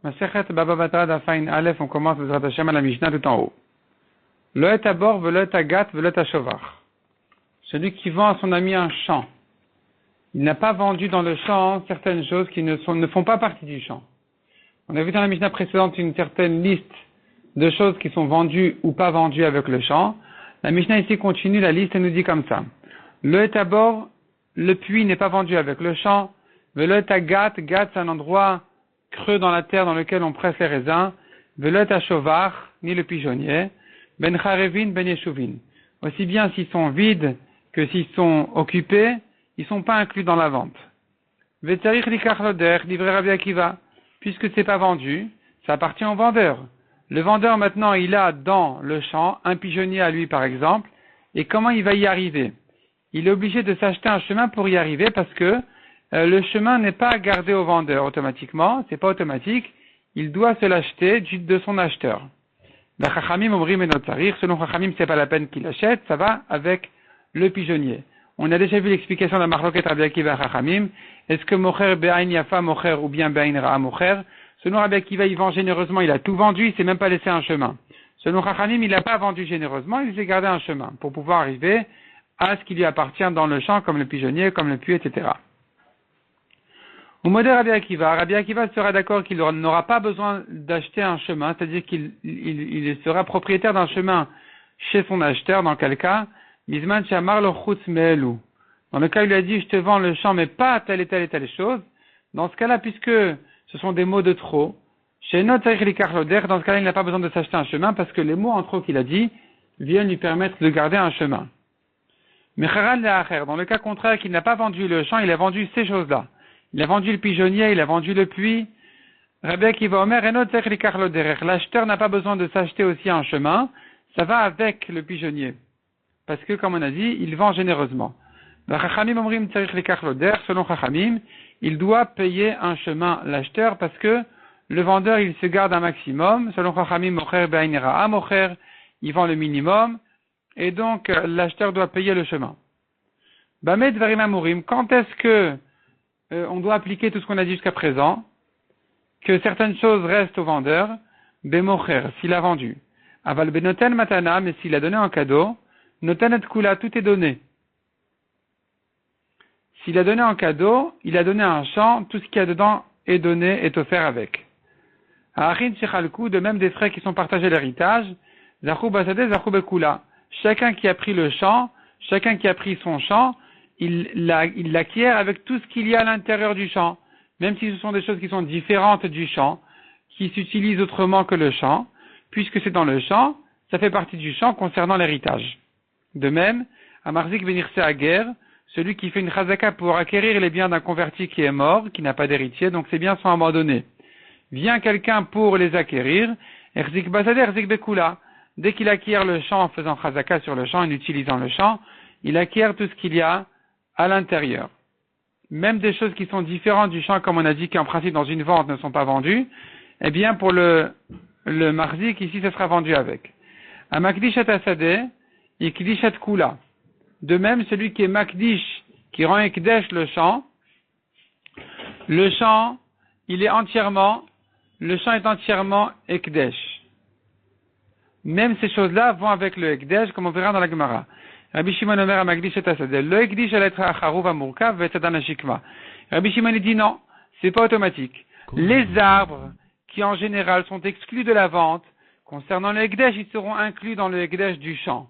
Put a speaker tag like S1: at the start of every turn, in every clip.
S1: Masechet Baba Batra Dafain Aleph, on commence le Hashem à la Mishnah tout en haut. Lo et abor, velo et agat, velo et shovar. Celui qui vend à son ami un champ, il n'a pas vendu dans le champ certaines choses qui ne font pas partie du champ. On a vu dans la Mishnah précédente une certaine liste de choses qui sont vendues ou pas vendues avec le champ. La Mishnah ici continue la liste et nous dit comme ça. Lo et abor, le puits n'est pas vendu avec le champ. Velo et agat, gat c'est un endroit creux dans la terre dans lequel on presse les raisins. Velo et shovar, ni le pigeonnier. Ben charevin, ben yeshuvin. Aussi bien s'ils sont vides que s'ils sont occupés, ils sont pas inclus dans la vente. Vetzarich likach loder, livré Rabbi Akiva. Puisque c'est pas vendu, ça appartient au vendeur. Le vendeur maintenant, il a dans le champ un pigeonnier à lui par exemple, et comment il va y arriver? Il est obligé de s'acheter un chemin pour y arriver parce que le chemin n'est pas gardé au vendeur automatiquement, c'est pas automatique, il doit se l'acheter de son acheteur. La Chachamim omrim et notzarir, selon Chachamim c'est pas la peine qu'il achète, ça va avec le pigeonnier. On a déjà vu l'explication de la Marloquet Rabbi Akiva Chachamim. Est-ce que Mocher Be'ain Yafa Mocher ou bien Be'ain Ra'a Mocher? Selon Rabbi Akiva, il vend généreusement, il a tout vendu, il s'est même pas laissé un chemin. Selon Chachamim, il n'a pas vendu généreusement, il s'est gardé un chemin pour pouvoir arriver à ce qui lui appartient dans le champ, comme le pigeonnier, comme le puits, etc. Au modèle Rabbi Akiva sera d'accord qu'il n'aura pas besoin d'acheter un chemin, c'est-à-dire qu'il sera propriétaire d'un chemin chez son acheteur, dans quel cas? Mizman Shamar lo chutz me'elu. Dans le cas où il a dit, je te vends le champ, mais pas telle et telle et telle chose. Dans ce cas-là, puisque ce sont des mots de trop, chez notre likach loder, dans ce cas-là, il n'a pas besoin de s'acheter un chemin, parce que les mots en trop qu'il a dit viennent lui permettre de garder un chemin. Mais charal le'acher, dans le cas contraire, qu'il n'a pas vendu le champ, il a vendu ces choses-là. Il a vendu le pigeonnier, il a vendu le puits. Rabbi Akiva Omer, et notre likach loder, l'acheteur n'a pas besoin de s'acheter aussi un chemin, ça va avec le pigeonnier. Parce que, comme on a dit, il vend généreusement. Selon Chachamim, il doit payer un chemin l'acheteur parce que le vendeur, il se garde un maximum. Selon Chachamim, il vend le minimum et donc l'acheteur doit payer le chemin. Quand est-ce que on doit appliquer tout ce qu'on a dit jusqu'à présent? Que certaines choses restent au vendeur, s'il a vendu. Aval benoten matana, mais s'il a donné en cadeau, notanet kula, tout est donné. S'il a donné en cadeau, il a donné un champ, tout ce qu'il y a dedans est donné, est offert avec. Ha'achin shechalku, de même des frais qui sont partagés l'héritage, zachou basade, zachou bekula. Chacun qui a pris le champ, chacun qui a pris son champ, il l'acquiert avec tout ce qu'il y a à l'intérieur du champ. Même si ce sont des choses qui sont différentes du champ, qui s'utilisent autrement que le champ, puisque c'est dans le champ, ça fait partie du champ concernant l'héritage. De même, à Marzik Benirse Aguer, celui qui fait une chazaka pour acquérir les biens d'un converti qui est mort, qui n'a pas d'héritier, donc ses biens sont abandonnés. Vient quelqu'un pour les acquérir, Erzik Basade, Erzik Bekula. Dès qu'il acquiert le champ en faisant chazaka sur le champ, en utilisant le champ, il acquiert tout ce qu'il y a à l'intérieur. Même des choses qui sont différentes du champ, comme on a dit qu'en principe dans une vente ne sont pas vendues, eh bien pour le Marzik, ici, ça sera vendu avec. À Makdishat Asadeh, Ikdishat Kula. De même, celui qui est Makdish, qui rend Ekdesh le champ, le champ est entièrement Ekdesh. Même ces choses-là vont avec le Ekdesh, comme on verra dans la Gemara. Rabbi Shimon Omer Makdish et Asadeh. Le Ekdish al etra acharuv amurkav ve'etzadan ashikma. Rabbi Shimon dit non, c'est pas automatique. Les arbres, qui en général sont exclus de la vente, concernant le Ekdesh, ils seront inclus dans le Ekdesh du champ.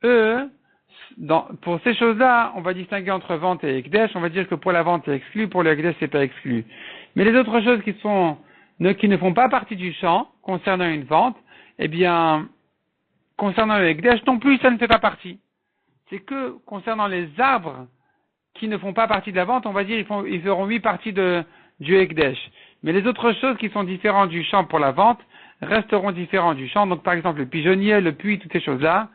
S1: Eux, pour ces choses-là, on va distinguer entre vente et Ekdesh. On va dire que pour la vente c'est exclu, pour le Ekdesh c'est pas exclu. Mais les autres choses qui ne font pas partie du champ, concernant une vente, eh bien, concernant le Ekdesh non plus, ça ne fait pas partie. C'est que concernant les arbres qui ne font pas partie de la vente, on va dire ils feront 8 parties du Ekdesh. Mais les autres choses qui sont différentes du champ pour la vente resteront différentes du champ. Donc par exemple le pigeonnier, le puits, toutes ces choses-là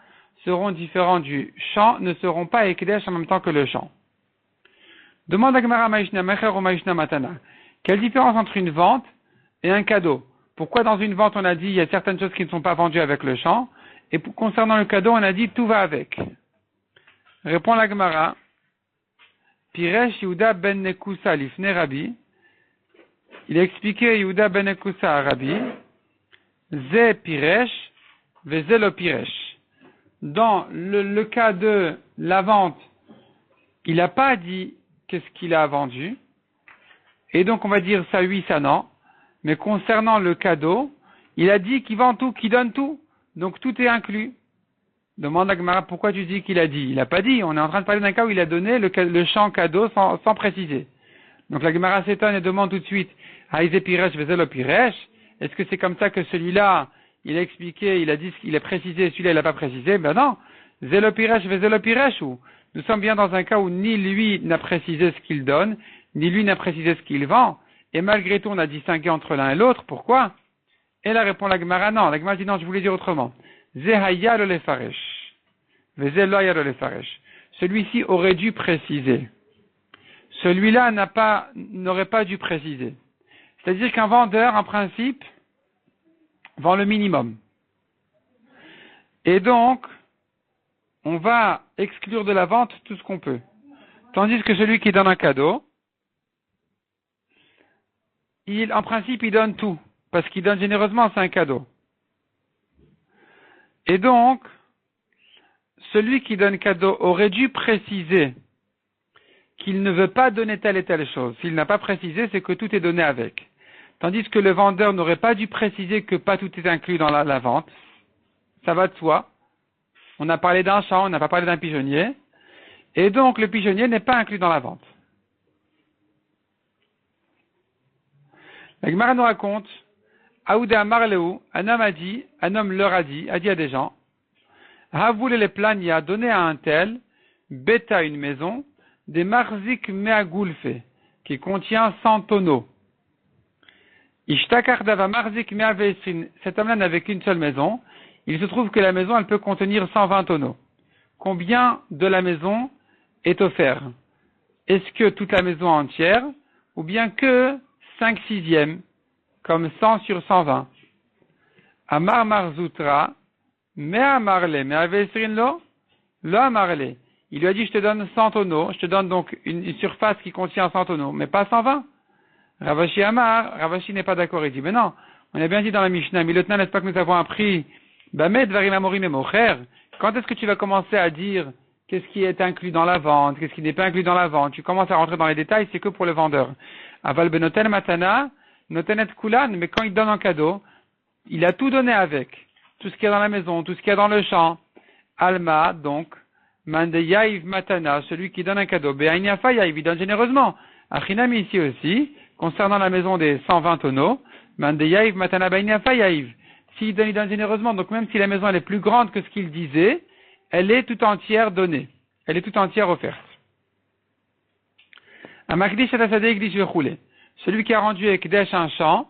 S1: seront différents du champ, ne seront pas Ekdesh en même temps que le champ. Demande à Gemara Maishna Mecher ou Maishna Matana. Quelle différence entre une vente et un cadeau? Pourquoi dans une vente on a dit il y a certaines choses qui ne sont pas vendues avec le champ, et concernant le cadeau on a dit tout va avec? Répond la Gemara. Piresh Yehuda ben Nekusa lifne Rabbi. Il a expliqué Yehuda ben Ekusa à Rabbi, Ze Piresh, Ve lo Piresh. Dans le cas de la vente, il n'a pas dit qu'est-ce qu'il a vendu, et donc on va dire ça oui, ça non, mais concernant le cadeau, il a dit qu'il vend tout, qu'il donne tout, donc tout est inclus. Demande à Gemara pourquoi tu dis qu'il a dit. Il n'a pas dit, on est en train de parler d'un cas où il a donné le champ cadeau sans préciser. Donc la Gemara s'étonne et demande tout de suite, Haïze Piresh, Vezelo Piresh, est-ce que c'est comme ça que celui-là, il a expliqué, il a dit, il a précisé, celui-là il n'a pas précisé? Ben non, Zelo Piresh, Vezelo Piresh, ou nous sommes bien dans un cas où ni lui n'a précisé ce qu'il donne, ni lui n'a précisé ce qu'il vend, et malgré tout on a distingué entre l'un et l'autre, pourquoi? Et là répond la Gemara, non, la Gemara dit non, je voulais dire autrement. Zehaya lo lefaresh, Vezeloya lo lefaresh. Celui-ci aurait dû préciser. Celui-là n'aurait pas dû préciser. C'est-à-dire qu'un vendeur, en principe, vend le minimum. Et donc, on va exclure de la vente tout ce qu'on peut. Tandis que celui qui donne un cadeau, en principe, il donne tout. Parce qu'il donne généreusement, c'est un cadeau. Et donc, celui qui donne cadeau aurait dû préciser qu'il ne veut pas donner telle et telle chose. S'il n'a pas précisé, c'est que tout est donné avec. Tandis que le vendeur n'aurait pas dû préciser que pas tout est inclus dans la vente. Ça va de soi. On a parlé d'un champ, on n'a pas parlé d'un pigeonnier. Et donc, le pigeonnier n'est pas inclus dans la vente. La Gemara nous raconte, Aouda Amar Lehu, un homme leur a dit à des gens, Havoul les plania, donné à un tel, bêta une maison, des marzik meagoulfe, qui contient 100 tonneaux. Ishtakar dava marzik meavesrin, cet homme-là n'avait qu'une seule maison, il se trouve que la maison, elle peut contenir 120 tonneaux. Combien de la maison est offert? Est-ce que toute la maison entière, ou bien que 5/6, comme 100 sur 120? Amar Marzoutra, mais Amarle, mais Avesrin lo Amarle. Il lui a dit, je te donne 100 tonneaux, je te donne donc une surface qui contient 100 tonneaux, mais pas 120. Ravashi Amar, Ravashi n'est pas d'accord, il dit, mais non, on a bien dit dans la Mishnah, Milotna, n'est-ce pas que nous avons appris, Bamed Varim Amorim et Mocher, quand est-ce que tu vas commencer à dire qu'est-ce qui est inclus dans la vente, qu'est-ce qui n'est pas inclus dans la vente? Tu commences à rentrer dans les détails, c'est que pour le vendeur. Aval Benoten Matana, Notenet Kulan, mais quand il donne un cadeau, il a tout donné avec. Tout ce qu'il y a dans la maison, tout ce qu'il y a dans le champ. Alma, donc, Mande Yaïv Matana, celui qui donne un cadeau. Be'aïniafa Yaïv, il donne généreusement. Achinam ici aussi, concernant la maison des 120 tonneaux, Mande Yaïv Matana Be'aïniafa Yaïv. S'il donne, il donne généreusement. Donc même si la maison elle est plus grande que ce qu'il disait, elle est tout entière donnée. Elle est tout entière offerte. Amakdish Atasade Ekdish Vechoulé. Celui qui a rendu Ekdesh un champ,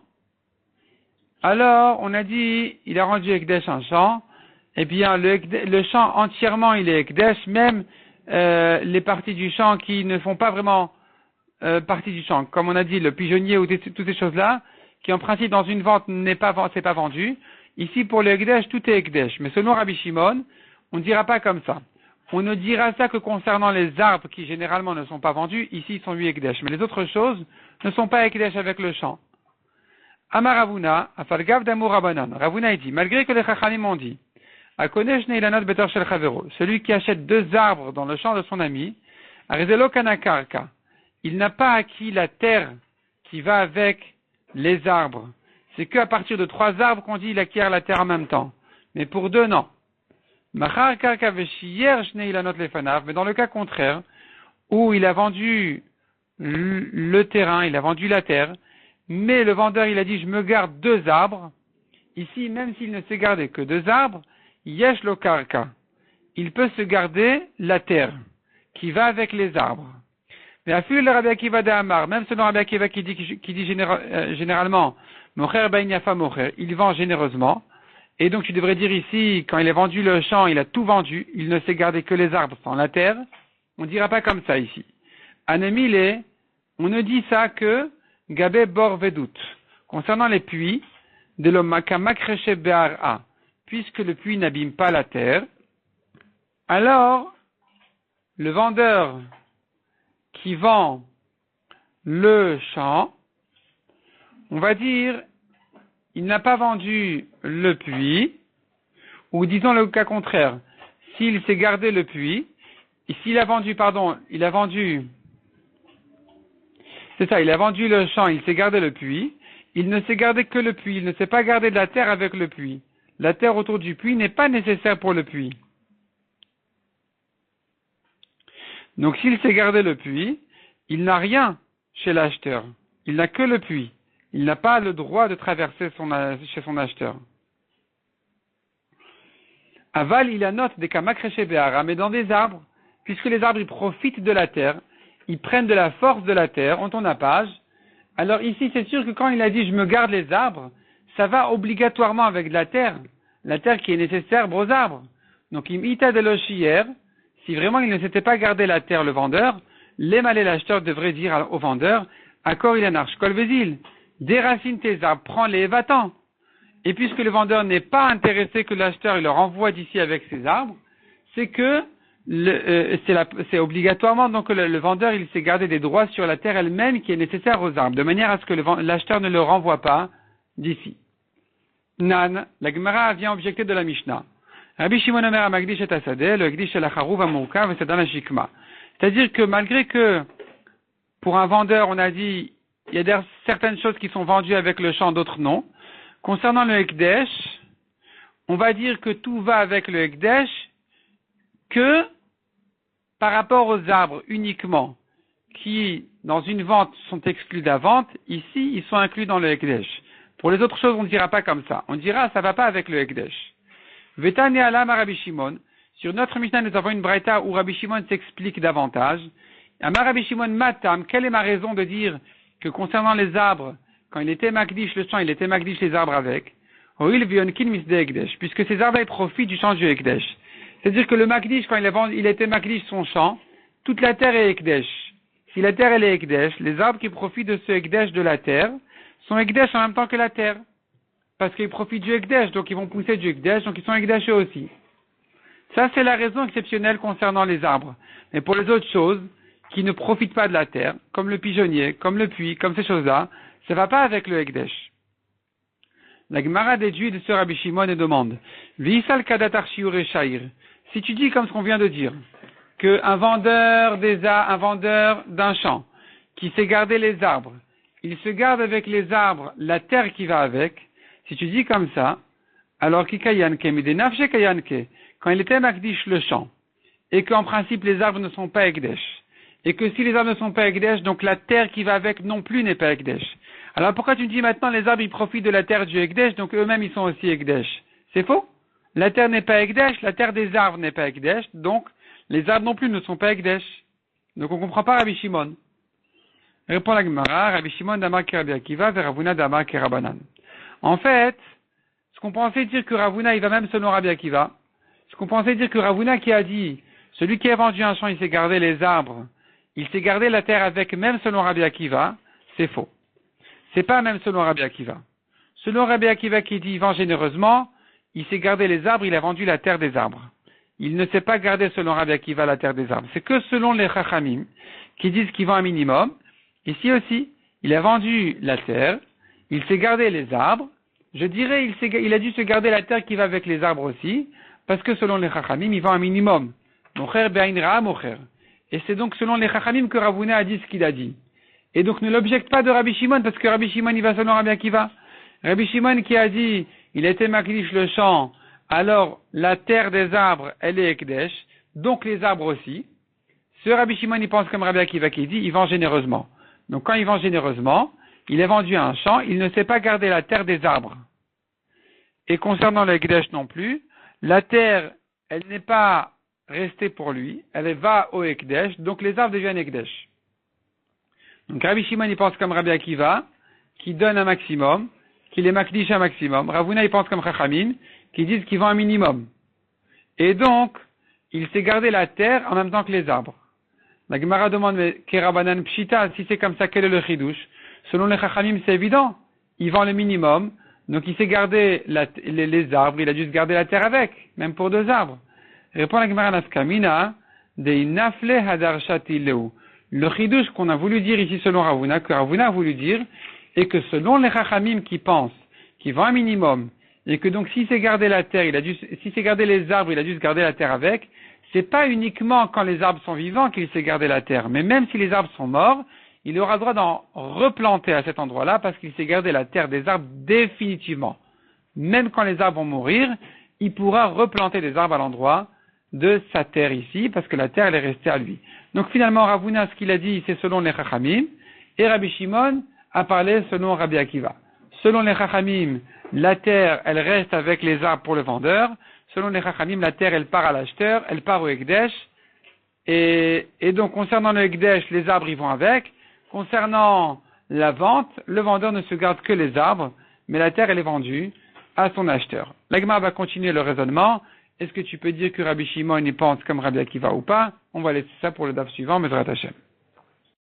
S1: alors, on a dit, il a rendu Ekdesh un champ, et bien, le champ entièrement, il est Ekdesh, même les parties du champ qui ne font pas vraiment partie du champ. Comme on a dit, le pigeonnier ou toutes ces choses-là, qui en principe dans une vente c'est pas vendu. Ici, pour le Ekdesh, tout est Ekdesh. Mais selon Rabbi Shimon, on ne dira pas comme ça. On ne dira ça que concernant les arbres qui généralement ne sont pas vendus, ici ils sont lui Ekdesh. Mais les autres choses ne sont pas Ekdesh avec le champ. Amar Ravuna, Afalgav d'Amour Rabanan. Ravuna dit, malgré que les Chachamim ont dit, Akonesh Neilanot Betor Shel Chavero, celui qui achète 2 arbres dans le champ de son ami, Arizelo Kanakarka, il n'a pas acquis la terre qui va avec les arbres. C'est qu'à partir de 3 arbres qu'on dit il acquiert la terre en même temps. Mais pour 2, non. Machar Karka Veshiyer Shneilanot Lefanav, mais dans le cas contraire, où il a vendu le terrain, il a vendu la terre, mais le vendeur, il a dit, je me garde 2 arbres. Ici, même s'il ne s'est gardé que 2 arbres, yesh lo karka. Il peut se garder la terre, qui va avec les arbres. Mais afil le Rabbi Akiva de Amar, même selon Rabbi Akiva qui dit généralement, mocher ben yafa mocher, il vend généreusement. Et donc, tu devrais dire ici, quand il a vendu le champ, il a tout vendu, il ne s'est gardé que les arbres sans la terre. On ne dira pas comme ça ici. Anemile, on ne dit ça que Gabé Bor Vedout, concernant les puits, de l'Omakamakreche Be'ara, puisque le puits n'abîme pas la terre, alors le vendeur qui vend le champ On va dire, il n'a pas vendu le puits, ou disons le cas contraire, s'il s'est gardé le puits, et s'il a vendu, c'est ça, il a vendu le champ, il s'est gardé le puits, il ne s'est gardé que le puits, il ne s'est pas gardé de la terre avec le puits. La terre autour du puits n'est pas nécessaire pour le puits. Donc s'il s'est gardé le puits, il n'a rien chez l'acheteur. Il n'a que le puits. Il n'a pas le droit de traverser chez son acheteur. Aval, il a note des kamakreché behara, mais dans des arbres, puisque les arbres ils profitent de la terre, ils prennent de la force de la terre, on tourne la page. Alors ici, c'est sûr que quand il a dit je me garde les arbres, ça va obligatoirement avec de la terre qui est nécessaire aux arbres. Donc, imita de l'oshier, si vraiment il ne s'était pas gardé la terre, le vendeur, l'émalé l'acheteur devrait dire au vendeur, accord il anarche kolvezil, déracine tes arbres, prends-les, va-t'en. Et puisque le vendeur n'est pas intéressé que l'acheteur il le renvoie d'ici avec ses arbres, c'est que c'est obligatoirement donc le vendeur il s'est gardé des droits sur la terre elle-même qui est nécessaire aux arbres, de manière à ce que l'acheteur ne le renvoie pas d'ici. Nan, la Gemara vient objecter de la Mishnah. Rabbi Shimon Omer Amagdish et Asadeh, le Gdish et la Charouv Amoukav et Sedan Ashikma. C'est-à-dire que malgré que pour un vendeur on a dit il y a certaines choses qui sont vendues avec le champ, d'autres non. Concernant le Ekdesh, on va dire que tout va avec le Ekdesh que par rapport aux arbres uniquement qui, dans une vente, sont exclus de la vente, ici, ils sont inclus dans le Ekdesh. Pour les autres choses, on ne dira pas comme ça. On dira, ça ne va pas avec le Ekdesh. Vetane alam Rabbi Shimon. Sur notre Mishnah, nous avons une braïta où Rabbi Shimon s'explique davantage. Amar Rabbi Shimon matam, quelle est ma raison de dire que concernant les arbres, quand il était Makdish le champ, il était Makdish les arbres avec, Oil vionkin misde Ekdesh, puisque ces arbres profitent du champ du Ekdesh. C'est-à-dire que le Makdish, quand il était Makdish son champ, toute la terre est Ekdesh. Si la terre elle est Ekdesh, les arbres qui profitent de ce Ekdesh de la terre sont Ekdesh en même temps que la terre. Parce qu'ils profitent du Ekdesh, donc ils vont pousser du Ekdesh, donc ils sont Ekdesh eux aussi. Ça, c'est la raison exceptionnelle concernant les arbres. Mais pour les autres choses, qui ne profitent pas de la terre, comme le pigeonnier, comme le puits, comme ces choses-là, ça ne va pas avec le Ekdesh. La Gemara déduit de ce Rabbi Shimon et demande, V'isal kadatar shiur et shair. Si tu dis comme ce qu'on vient de dire, qu'un vendeur d'un champ, qui s'est gardé les arbres, il se garde avec les arbres la terre qui va avec, si tu dis comme ça, alors kikayanke, midenafshe kayanke, quand il était makdish le champ, et qu'en principe les arbres ne sont pas ekdesh, et que si les arbres ne sont pas ekdesh, donc la terre qui va avec non plus n'est pas ekdesh. Alors pourquoi tu me dis maintenant les arbres ils profitent de la terre du ekdesh, donc eux-mêmes ils sont aussi ekdesh? C'est faux. La terre n'est pas ekdesh, la terre des arbres n'est pas ekdesh, donc les arbres non plus ne sont pas ekdesh. Donc on ne comprend pas Rabbi Shimon. Répond la Gemara, Rabbi Shimon d'Amar Rabbi Akiva vers Ravuna d'Amar Rabanan. En fait, ce qu'on pensait dire que Ravuna il va même selon Rabbi Akiva, ce qu'on pensait dire que Ravuna qui a dit, celui qui a vendu un champ il s'est gardé les arbres, il s'est gardé la terre avec même selon Rabbi Akiva, c'est faux. C'est pas même selon Rabbi Akiva. Selon Rabbi Akiva qui dit il vend généreusement, il s'est gardé les arbres, il a vendu la terre des arbres. Il ne s'est pas gardé selon Rabbi Akiva la terre des arbres. C'est que selon les Chachamim qui disent qu'il vend un minimum. Ici aussi, il a vendu la terre, il s'est gardé les arbres. Je dirais il a dû se garder la terre qui va avec les arbres aussi, parce que selon les Chachamim, il vend un minimum. Mocher be'ain ra'a mocher. Et c'est donc selon les Chachamim que Ravuna a dit ce qu'il a dit. Et donc ne l'objecte pas de Rabbi Shimon, parce que Rabbi Shimon il va selon Rabbi Akiva. Rabbi Shimon qui a dit, il était makdish le champ, alors la terre des arbres, elle est ekdesh, donc les arbres aussi. Ce Rabbi Shimon il pense comme Rabbi Akiva qui dit, il vend généreusement. Donc quand il vend généreusement, il est vendu à un champ, il ne sait pas garder la terre des arbres. Et concernant le ekdesh non plus, la terre, elle n'est pas restée pour lui, elle va au ekdesh, donc les arbres deviennent ekdesh. Donc Rabbi Shimon il pense comme Rabbi Akiva, qui donne un maximum, qu'il est makdish un maximum. Ravuna il pense comme Chachamim, qui disent qu'il vend un minimum. Et donc, il s'est gardé la terre en même temps que les arbres. La Gemara demande, mais Kerabanan Pshita, si c'est comme ça, quel est le chidouche? Selon les Chachamim, c'est évident. Il vend le minimum, donc il s'est gardé les arbres, il a dû se garder la terre avec, même pour 2 arbres. Répond la Gemara Nafkamina, de Nafle Hadar Shatileu. Le chidouche qu'on a voulu dire ici selon Ravuna, que Ravuna a voulu dire, et que selon les Chachamim qui pensent, qui vont un minimum, et que donc s'il s'est gardé la terre, s'il s'est gardé les arbres, il a dû se garder la terre avec, c'est pas uniquement quand les arbres sont vivants qu'il s'est gardé la terre, mais même si les arbres sont morts, il aura le droit d'en replanter à cet endroit-là parce qu'il s'est gardé la terre des arbres définitivement. Même quand les arbres vont mourir, il pourra replanter des arbres à l'endroit de sa terre ici, parce que la terre, elle est restée à lui. Donc finalement, Rav Huna, ce qu'il a dit, c'est selon les Chachamim, et Rabbi Shimon a parlé selon Rabbi Akiva. Selon les Chachamim, la terre, elle reste avec les arbres pour le vendeur. Selon les Chachamim, la terre, elle part à l'acheteur, elle part au Ekdesh. Et donc, concernant le Ekdesh, les arbres y vont avec. Concernant la vente, le vendeur ne se garde que les arbres, mais la terre, elle est vendue à son acheteur. L'Agma va continuer le raisonnement. Est-ce que tu peux dire que Rabbi Shimon y pense comme Rabbi Akiva ou pas? On va laisser ça pour le DAF suivant, Bezrat Hashem.